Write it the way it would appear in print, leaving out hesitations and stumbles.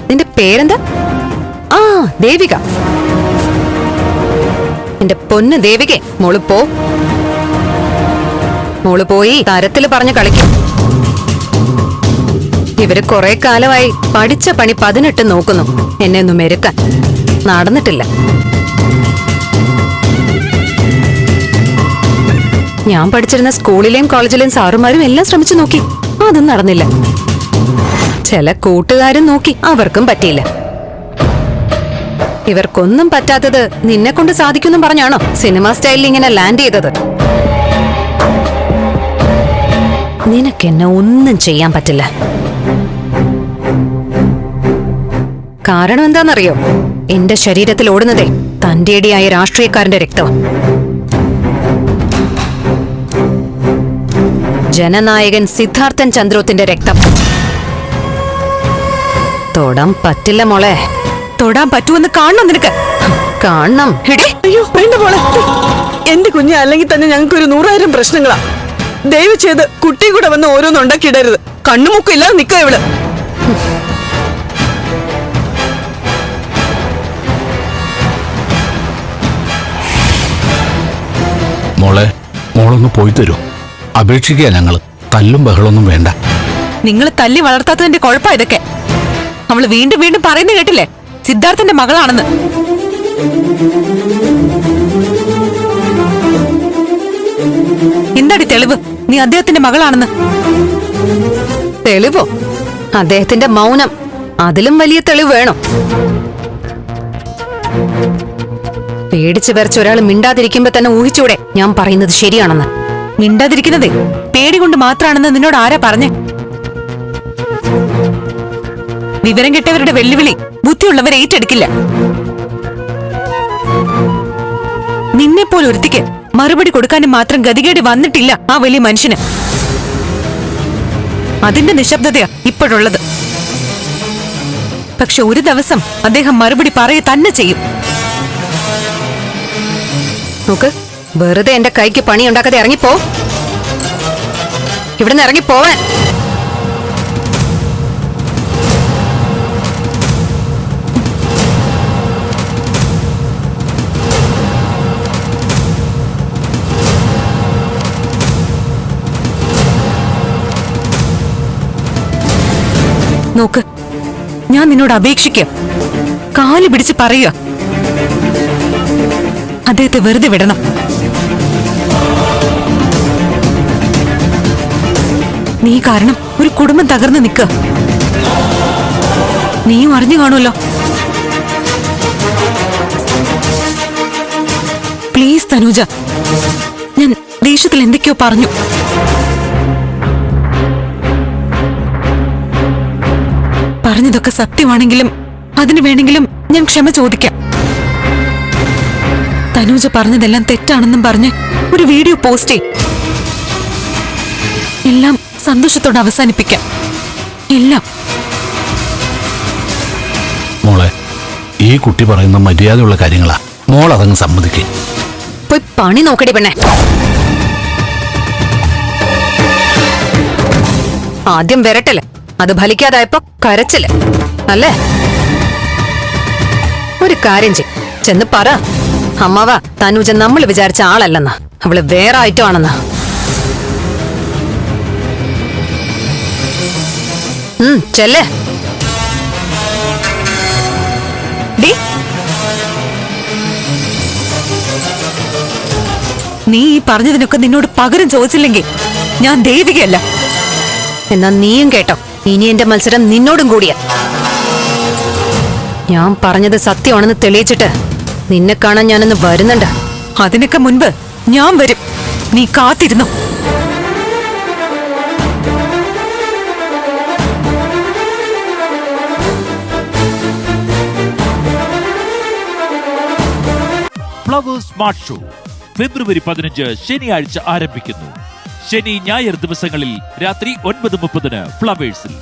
നിന്റെ പേരെന്താ? ആ, ദേവിക. എന്റെ പൊന്ന് ദേവികെ, മോള് പോ. മോള് പോയി തരത്തില് പറഞ്ഞു കളിക്കും. ഇവര് കുറെ കാലമായി പഠിച്ച പണി 18 നോക്കുന്നു എന്നെ ഒന്ന് മെരുക്കാൻ. നടന്നിട്ടില്ല. ഞാൻ പഠിച്ചിരുന്ന സ്കൂളിലെയും കോളേജിലെയും സാറുമാരും എല്ലാം ശ്രമിച്ചു നോക്കി, അതും നടന്നില്ല. ചില കൂട്ടുകാരും നോക്കി, അവർക്കും പറ്റിയില്ല. ഇവർക്കൊന്നും പറ്റാത്തത് നിന്നെ കൊണ്ട് സാധിക്കുമെന്നും പറഞ്ഞാണോ സിനിമ സ്റ്റൈലിൽ ഇങ്ങനെ ലാൻഡ് ചെയ്തത്? നിനക്കെന്നെ ഒന്നും ചെയ്യാൻ പറ്റില്ല. കാരണം എന്താണെന്നറിയോ? എന്റെ ശരീരത്തിൽ ഓടുന്നതേ തന്റേടിയായ രാഷ്ട്രീയക്കാരന്റെ രക്തം. ജനനായകൻ സിദ്ധാർത്ഥൻ ചന്ദ്രോത്തിന്റെ രക്തം. തൊടാൻ പറ്റില്ല മോളെ. തൊടാൻ പറ്റുമെന്ന് കാണണം നിനക്ക്. കാണണം. അയ്യോ വേണ്ട മോളെ, എന്റെ കുഞ്ഞ് അല്ലെങ്കിൽ തന്നെ ഞങ്ങൾക്ക് ഒരു 100,000 പ്രശ്നങ്ങളാ. ദയവ് ചെയ്ത് കുട്ടി കൂടെ വന്ന് ഓരോന്നുണ്ടാക്കിയിടരുത്. കണ്ണുമുക്കില്ലാതെ നിക്ക ഇവള്. മോളൊന്ന് പോയി തരൂ. അപേക്ഷിക്കുക ഞങ്ങള്. തല്ലും ബഹളൊന്നും വേണ്ട. നിങ്ങൾ തല്ലി വളർത്താത്തതിന്റെ കുഴപ്പാ ഇതൊക്കെ. അവള് വീണ്ടും വീണ്ടും പറയുന്നത് കേട്ടില്ലേ, സിദ്ധാർത്ഥന്റെ മകളാണെന്ന്. എന്താടി തെളിവ് നീ അദ്ദേഹത്തിന്റെ മകളാണെന്ന്? തെളിവോ? അദ്ദേഹത്തിന്റെ മൗനം. അതിലും വലിയ തെളിവ് വേണം. പേടിച്ചു വരച്ച ഒരാൾ മിണ്ടാതിരിക്കുമ്പോ തന്നെ ഊഹിച്ചൂടെ ഞാൻ പറയുന്നത് ശരിയാണെന്ന്? മിണ്ടാതിരിക്കുന്നതേ പേടി കൊണ്ട് മാത്രാണെന്ന് നിന്നോട് ആരാ പറഞ്ഞേ? വിവരം കെട്ടവരുടെ വെല്ലുവിളി ബുദ്ധിയുള്ളവരെ ഏറ്റെടുക്കില്ല. നിന്നെപ്പോലെ ഒരുത്തിക്ക് മറുപടി കൊടുക്കാനും മാത്രം ഗതികേട് വന്നിട്ടില്ല ആ വലിയ മനുഷ്യന്. അതിന്റെ നിശബ്ദതയാ ഇപ്പോഴുള്ളത്. പക്ഷെ ഒരു ദിവസം അദ്ദേഹം മറുപടി പറയുക തന്നെ ചെയ്യും. നോക്ക്, വെറുതെ എന്റെ കൈക്ക് പണി ഉണ്ടാക്കാതെ ഇറങ്ങിപ്പോ. ഇവിടുന്ന് ഇറങ്ങിപ്പോവാൻ. നോക്ക്, ഞാൻ നിന്നോട് അപേക്ഷിക്കുക, കാല് പിടിച്ച് പറയുക, അദ്ദേഹത്തെ വെറുതെ വിടണം. നീ കാരണം ഒരു കുടുംബം തകർന്നു നിൽക്കുക. നീയും അറിഞ്ഞു കാണുമല്ലോ. പ്ലീസ് തനുജ, ഞാൻ ദേഷ്യത്തിൽ എന്തൊക്കെയോ പറഞ്ഞു. പറഞ്ഞതൊക്കെ സത്യമാണെങ്കിലും അതിനു വേണമെങ്കിലും ഞാൻ ക്ഷമ ചോദിക്കാം. തനൂജ പറഞ്ഞതെല്ലാം തെറ്റാണെന്നും പറഞ്ഞ് ഒരു വീഡിയോ പോസ്റ്റ് ചെയ്യും. എല്ലാം സന്തോഷത്തോടെ അവസാനിപ്പിക്കാം. എല്ലാം. മോളെ, ഈ കുട്ടി പറയുന്ന മര്യാദയുള്ള കാര്യങ്ങളാ. മോൾ അതങ്ങ് സമ്മതിക്കേ. പോയി പണി നോക്കടി പെണ്ണെ. ആദ്യം വരട്ടല്ലേ, അത് ഫലിക്കാതായപ്പോ കരച്ചില് അല്ലേ? ഒരു കാര്യം ചെന്ന് പറ, അമ്മവ തനുജ നമ്മൾ വിചാരിച്ച ആളല്ലെന്ന്, അവള് വേറെ ഐറ്റം ആണെന്ന്. ചെല്ലേ. നീ ഈ പറഞ്ഞതിനൊക്കെ നിന്നോട് പകരം ചോദിച്ചില്ലെങ്കിൽ ഞാൻ ദേവികയല്ല. എന്നാ നീയും കേട്ടോ, ഇനി എന്റെ മത്സരം നിന്നോടും കൂടിയാ. ഞാൻ പറഞ്ഞത് സത്യമാണെന്ന് തെളിയിച്ചിട്ട് നിന്നെ കാണാൻ ഞാനൊന്ന് വരുന്നുണ്ട്. അതിനൊക്കെ മുൻപ് ഞാൻ വരും. നീ കാത്തിരുന്നു. ഫ്ലവേഴ്സ് സ്മാർട്ട് ഷോ ഫെബ്രുവരി 15 ശനിയാഴ്ച ആരംഭിക്കുന്നു. ശനി ഞായർ ദിവസങ്ങളിൽ രാത്രി 9:30 ഫ്ലവേഴ്സിൽ.